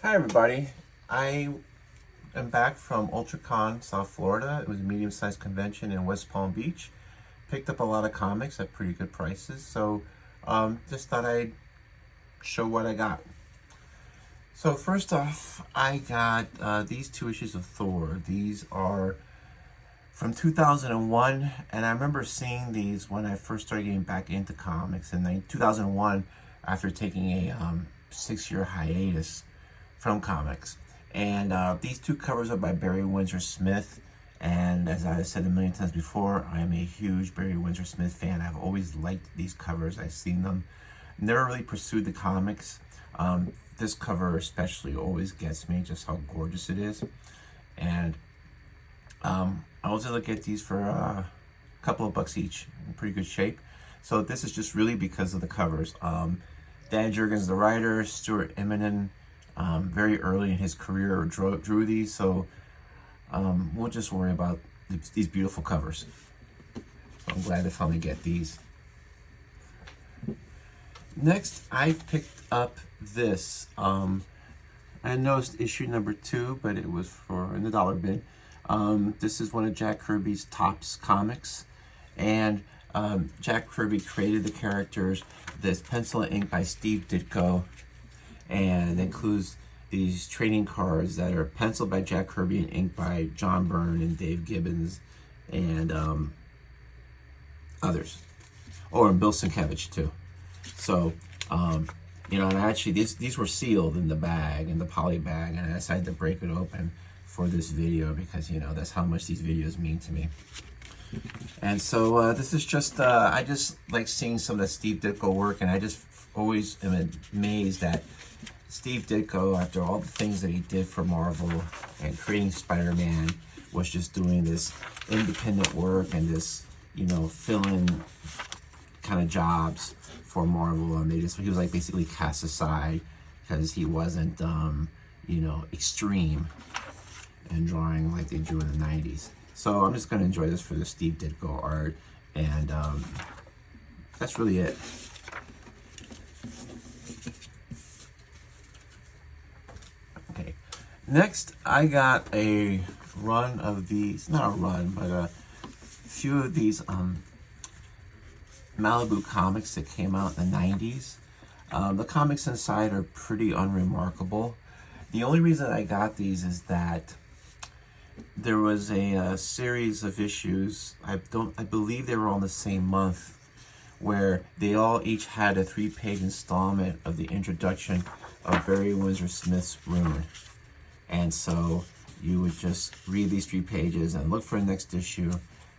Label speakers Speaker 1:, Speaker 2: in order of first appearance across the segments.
Speaker 1: Hi everybody, I am back from Ultracon, South Florida. It was a medium-sized convention in West Palm Beach. Picked up a lot of comics at pretty good prices, so just thought I'd show what I got. So first off, I got these two issues of Thor. These are from 2001, and I remember seeing these when I first started getting back into comics in 2001 after taking a 6-year hiatus from comics. And these two covers are by Barry Windsor Smith. And as I said a million times before, I am a huge Barry Windsor Smith fan. I've always liked these covers. I've seen them. Never really pursued the comics. This cover especially always gets me, just how gorgeous it is. And I was able to get these for a couple of bucks each, in pretty good shape. So this is just really because of the covers. Dan Jurgens, the writer, Stuart Immonen, very early in his career drew these, so we'll just worry about these beautiful covers. So I'm glad to finally get these. Next, I picked up this. I noticed issue number 2, but it was in the dollar bin. This is one of Jack Kirby's Topps comics, and Jack Kirby created the characters. This pencil and ink by Steve Ditko, and it includes these trading cards that are penciled by Jack Kirby and inked by John Byrne and Dave Gibbons and others. And Bill Sienkiewicz too. So, and actually these were sealed in the bag, in the poly bag, and I decided to break it open for this video because, that's how much these videos mean to me. And so this is just, I just like seeing some of the Steve Ditko work, and I just always am amazed that Steve Ditko, after all the things that he did for Marvel and creating Spider-Man, was just doing this independent work and this, fill-in kind of jobs for Marvel, and he was like basically cast aside because he wasn't, extreme and drawing like they drew in the 90s. So I'm just going to enjoy this for the Steve Ditko art, and that's really it. Okay, next I got a run of these, not a run, but a few of these Malibu comics that came out in the 90s. The comics inside are pretty unremarkable. The only reason I got these is that there was a series of issues, I believe they were all in the same month, where they all each had a 3-page installment of the introduction of Barry Windsor Smith's Rune. And so you would just read these 3 pages and look for the next issue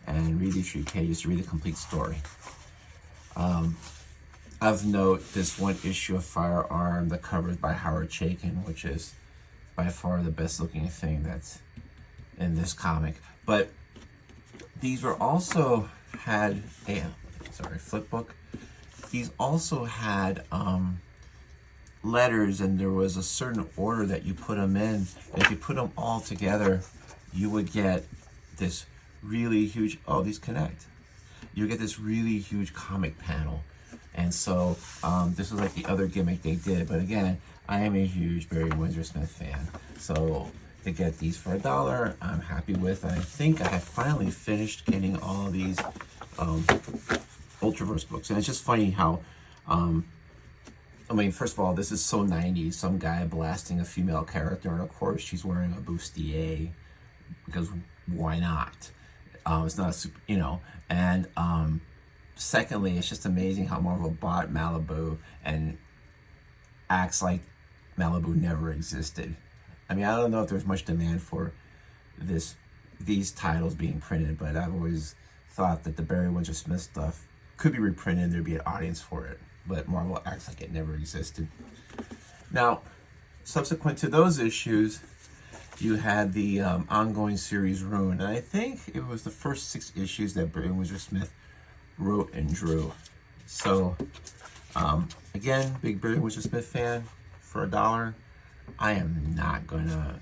Speaker 1: and read these 3 pages to read the complete story. Of note, this one issue of Firearm, the cover is by Howard Chaykin, which is by far the best looking thing that's in this comic. But these were also had flip book. These also had letters, and there was a certain order that you put them in. And if you put them all together, you would get this really huge, these connect. You get this really huge comic panel. And so this was like the other gimmick they did. But again, I am a huge Barry Windsor Smith fan. So to get these for $1, I'm happy with. And I think I have finally finished getting all of these Ultraverse books. And it's just funny how, first of all, this is so 90s. Some guy blasting a female character, and of course she's wearing a bustier because why not? It's not a super, and secondly, it's just amazing how Marvel bought Malibu and acts like Malibu never existed. I don't know if there's much demand for these titles being printed, but I've always thought that the Barry Windsor Smith stuff could be reprinted and there'd be an audience for it. But Marvel acts like it never existed. Now, subsequent to those issues, you had the ongoing series Rune, and I think it was the first 6 issues that Barry Windsor Smith wrote and drew. So, again, big Barry Windsor Smith fan. For $1, I am not gonna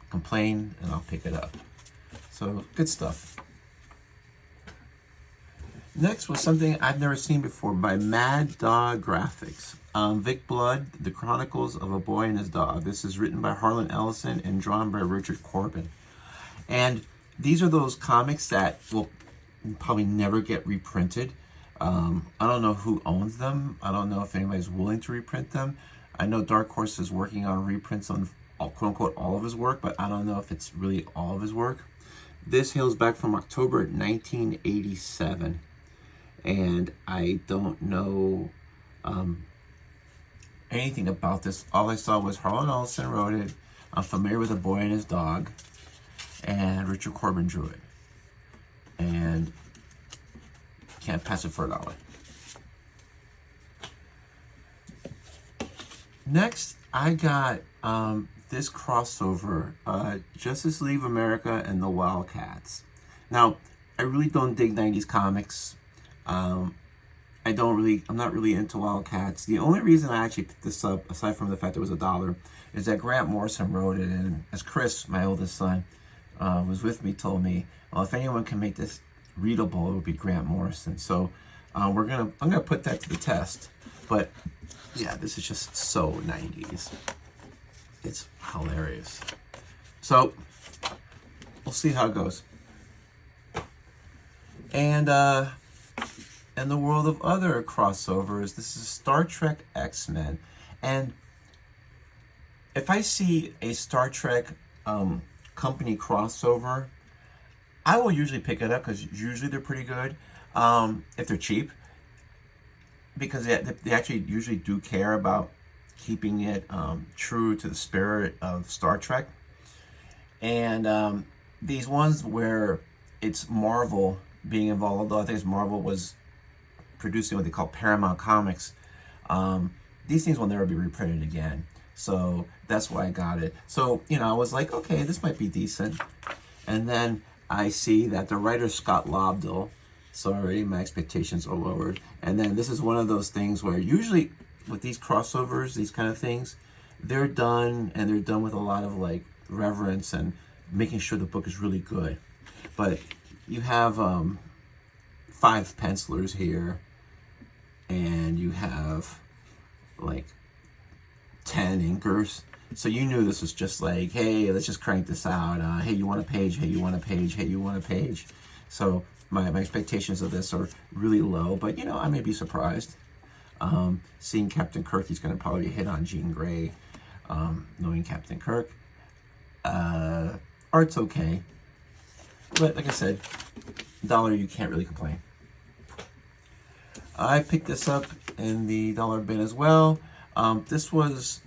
Speaker 1: complain, and I'll pick it up. So, good stuff. Next was something I've never seen before by Mad Dog Graphics. Vic Blood, The Chronicles of a Boy and His Dog. This is written by Harlan Ellison and drawn by Richard Corbin. And these are those comics that will probably never get reprinted. I don't know who owns them. I don't know if anybody's willing to reprint them. I know Dark Horse is working on reprints on quote-unquote all of his work, but I don't know if it's really all of his work. This hails back from October 1987. And I don't know anything about this. All I saw was Harlan Ellison wrote it. I'm familiar with A Boy and His Dog. And Richard Corbin drew it. And can't pass it for $1. Next, I got this crossover, Justice League of America and the Wildcats. Now, I really don't dig 90s comics. I'm not really into Wildcats. The only reason I actually picked this up, aside from the fact it was $1, is that Grant Morrison wrote it, and as Chris, my oldest son, was with me, told me, well, if anyone can make this readable, it would be Grant Morrison. So I'm gonna put that to the test. But yeah, this is just so 90s. It's hilarious. So we'll see how it goes. And in the world of other crossovers, this is Star Trek X-Men. And if I see a Star Trek company crossover, I will usually pick it up because usually they're pretty good if they're cheap. Because they actually usually do care about keeping it true to the spirit of Star Trek. And these ones where it's Marvel being involved, although I think it's Marvel was producing what they call Paramount Comics, these things will never be reprinted again. So that's why I got it. So, I was like, okay, this might be decent. And then I see that the writer Scott Lobdell, so already my expectations are lowered. And then this is one of those things where usually with these crossovers, these kind of things, they're done, and they're done with a lot of like reverence and making sure the book is really good. But you have 5 pencilers here, and you have like 10 inkers. So you knew this was just like, hey, let's just crank this out. Hey, you want a page? Hey, you want a page? Hey, you want a page? So my expectations of this are really low, but I may be surprised. Seeing Captain Kirk, he's going to probably hit on Jean Grey, knowing Captain Kirk. Art's okay, but like I said, $1, you can't really complain. I picked this up in the $1 bin as well. This was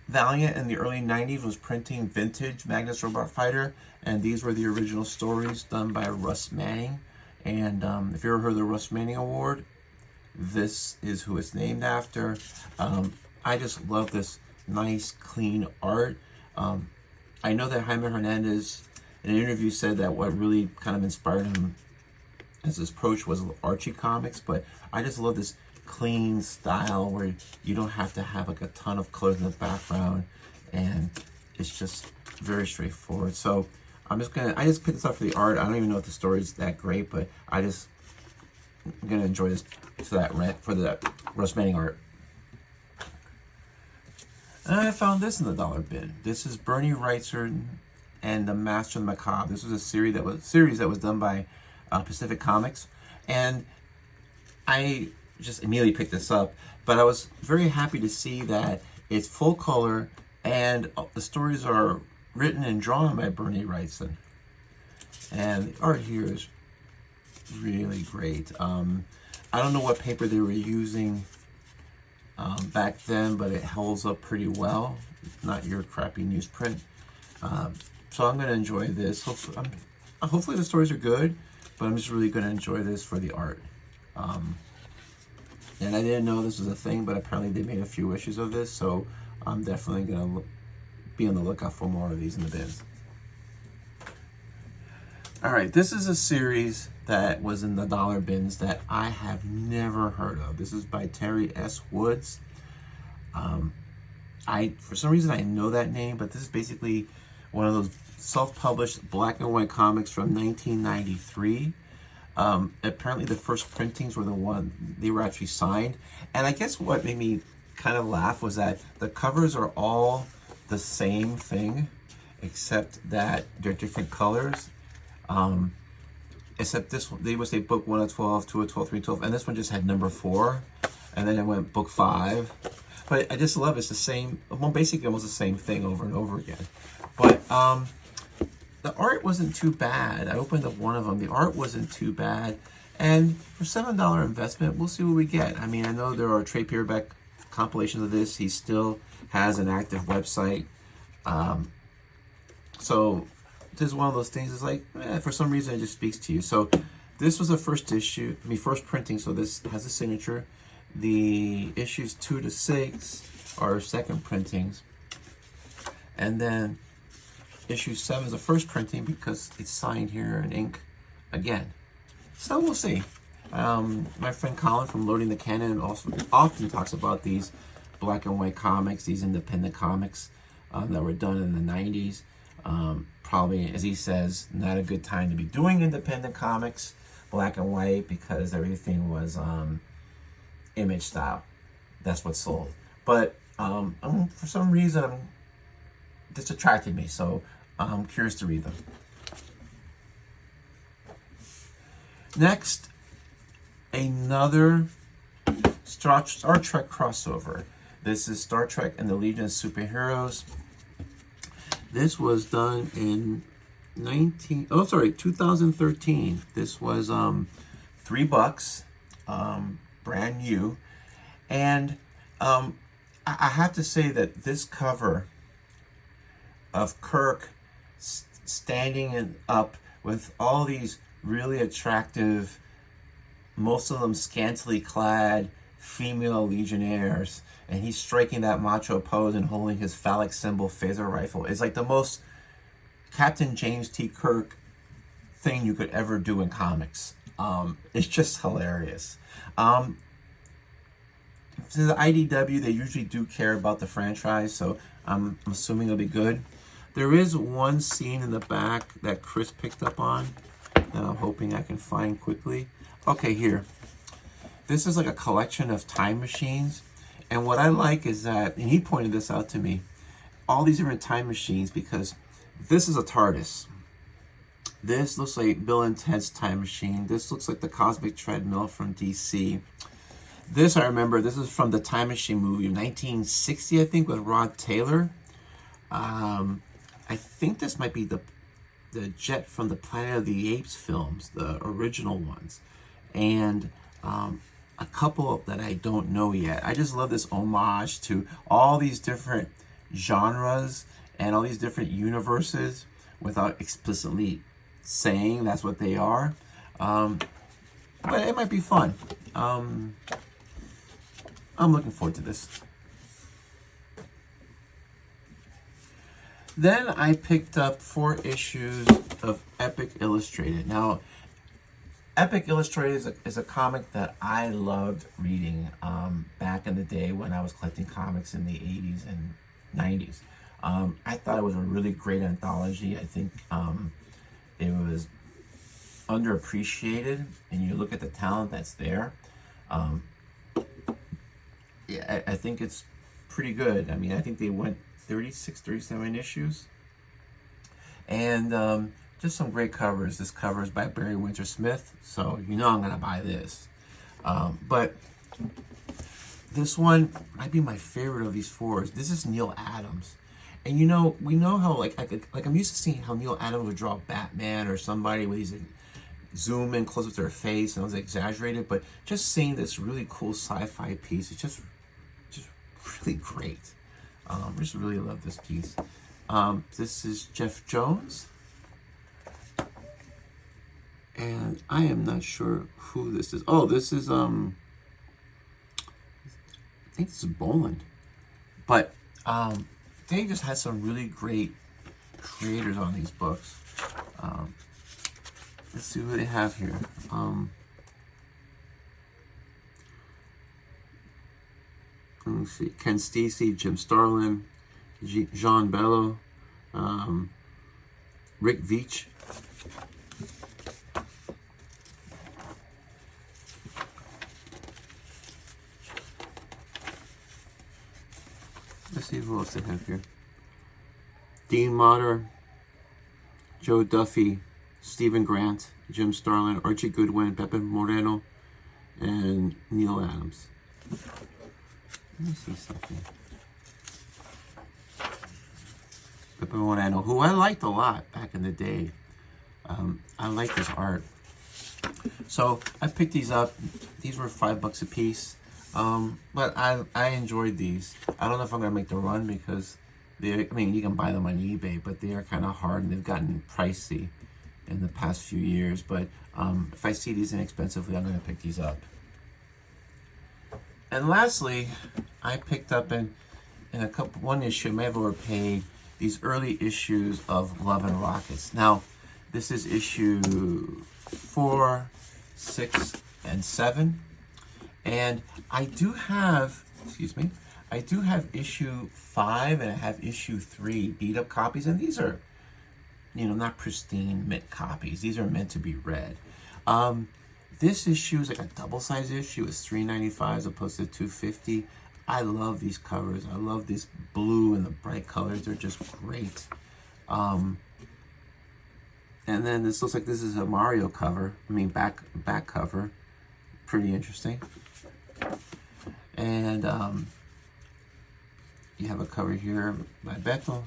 Speaker 1: Valiant in the early 90s was printing vintage Magnus Robot Fighter, and these were the original stories done by Russ Manning. And if you ever heard of the Russ Manning Award, this is who it's named after. I just love this nice, clean art. I know that Jaime Hernandez, in an interview, said that what really kind of inspired him as his approach was Archie comics, but I just love this clean style where you don't have to have like a ton of colors in the background, and it's just very straightforward. So I just picked this up for the art. I don't even know if the story is that great, but I'm gonna enjoy this for that Russ Manning art. And I found this in the $1 bin. This is Bernie Wrightson and the Master of the Macabre. This was a series that was done by Pacific Comics, and I just immediately picked this up. But I was very happy to see that it's full color, and the stories are written and drawn by Bernie Wrightson. And the art here is really great. I don't know what paper they were using back then, but it holds up pretty well. It's not your crappy newsprint. So I'm going to enjoy this. Hopefully the stories are good, but I'm just really going to enjoy this for the art. And I didn't know this was a thing, but apparently they made a few issues of this, so I'm definitely going to be on the lookout for more of these in the bins. All right, this is a series that was in the $1 bins that I have never heard of. This is by Terry S. Woods. For some reason I know that name, but this is basically one of those self-published black and white comics from 1993. Apparently the first printings were they were actually signed. And I guess what made me kind of laugh was that the covers are all the same thing, except that they're different colors. Except this one, they would say book 1 of 12, 2 of 12, 3 of 12, and this one just had number 4, and then it went book 5. But I just love it's the same, well, basically almost the same thing over and over again. But the art wasn't too bad. I opened up one of them. The art wasn't too bad. And for $7 investment, we'll see what we get. I mean, I know there are trade paperback compilations of this. He still has an active website. So this is one of those things. It's like, for some reason, it just speaks to you. So this was the first issue, first printing. So this has a signature. The issues 2 to 6 are second printings. And then issue 7 is the first printing because it's signed here in ink again. So we'll see. My friend Colin from Loading the Cannon also often talks about these black and white comics, these independent comics that were done in the 90s. Probably, as he says, not a good time to be doing independent comics, black and white, because everything was image style. That's what sold. But for some reason, this attracted me, so I'm curious to read them. Next, another Star Trek crossover. This is Star Trek and the Legion of Superheroes. This was done in 2013. This was $3, brand new. And I have to say that this cover of Kirk standing up with all these really attractive, most of them scantily clad female legionnaires, and he's striking that macho pose and holding his phallic symbol phaser rifle. It's like the most Captain James T. Kirk thing you could ever do in comics. It's just hilarious. To the IDW, they usually do care about the franchise, so I'm assuming it'll be good. There is one scene in the back that Chris picked up on that I'm hoping I can find quickly. Okay, here. This is like a collection of time machines. And what I like is that, and he pointed this out to me, all these different time machines, because this is a TARDIS. This looks like Bill and Ted's time machine. This looks like the Cosmic Treadmill from DC. This, I remember, this is from the Time Machine movie of 1960, I think, with Rod Taylor. I think this might be the jet from the Planet of the Apes films, the original ones. And a couple that I don't know yet. I just love this homage to all these different genres and all these different universes without explicitly saying that's what they are. But it might be fun. I'm looking forward to this. Then I picked up 4 issues of Epic Illustrated. Now, Epic Illustrated is a comic that I loved reading back in the day when I was collecting comics in the 80s and 90s. I thought it was a really great anthology. I think it was underappreciated, and you look at the talent that's there. Yeah, I think it's pretty good. I mean, I think they went 36, 37 issues. And just some great covers. This cover is by Barry Windsor Smith, so you know I'm going to buy this. But this one might be my favorite of these 4. This is Neil Adams. And you know, we know how, like I'm used to seeing how Neil Adams would draw Batman or somebody with these zoom in close with their face and it was exaggerated, but just seeing this really cool sci-fi piece, it's just really great. I just really love this piece. This is Jeff Jones. And I am not sure who this is. Oh, this is, I think this is Boland. But they just had some really great creators on these books. Let's see who they have here. Let me see. Ken Stacy, Jim Starlin, Jean Bello, Rick Veitch. see who else they have here. Dean Motter, Joe Duffy, Stephen Grant, Jim Starlin, Archie Goodwin, Pepe Moreno, and Neil Adams. Let me see something. Pepe Moreno, who I liked a lot back in the day. I like his art. So I picked these up. These were $5 a piece. But I enjoyed these. I don't know if I'm gonna make the run because I mean, you can buy them on eBay, but they are kind of hard and they've gotten pricey in the past few years. But if I see these inexpensively, I'm gonna pick these up. And lastly, I picked up in one issue, I may have overpaid, these early issues of Love and Rockets. Now, this is issue 4, 6, and 7. And I do have, I do have issue 5 and I have issue 3 beat up copies. And these are, not pristine mint copies. These are meant to be read. This issue is like a double-sized issue. It's $3.95 as opposed to $2.50. I love these covers. I love this blue and the bright colors. They're just great. And then this looks like this is a Mario cover. I mean, back cover. Pretty interesting. And you have a cover here by Beto.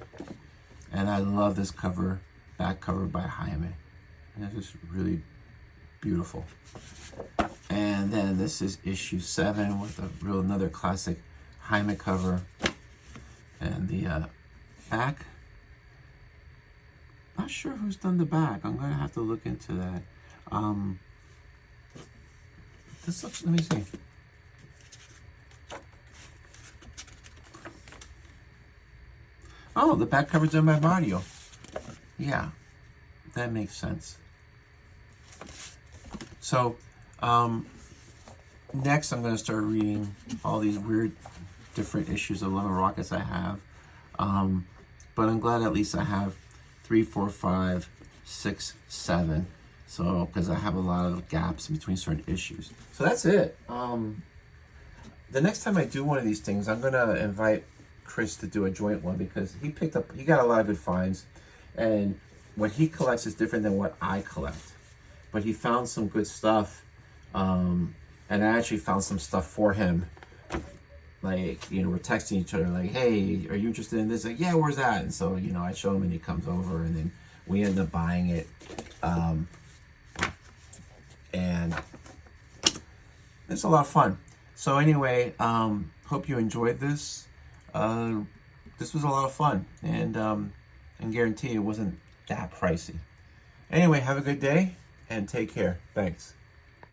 Speaker 1: And I love this cover, back cover by Jaime. And it's just really beautiful. And then this is issue 7 with another classic Jaime cover. And the back, not sure who's done the back. I'm gonna have to look into that. This looks, let me see. Oh, the back cover's done by Mario. Yeah, that makes sense. So, next I'm going to start reading all these weird, different issues of Love and Rockets I have. But I'm glad at least I have 3, 4, 5, 6, 7. So, because I have a lot of gaps between certain issues. So that's it. The next time I do one of these things, I'm going to invite Chris to do a joint one because he got a lot of good finds. And what he collects is different than what I collect. But he found some good stuff, and I actually found some stuff for him. Like, we're texting each other like, hey, are you interested in this? Like, yeah, where's that? And so, I show him and he comes over and then we end up buying it. And it's a lot of fun. So anyway, hope you enjoyed this. This was a lot of fun, and guarantee it wasn't that pricey. Anyway, have a good day and take care. Thanks.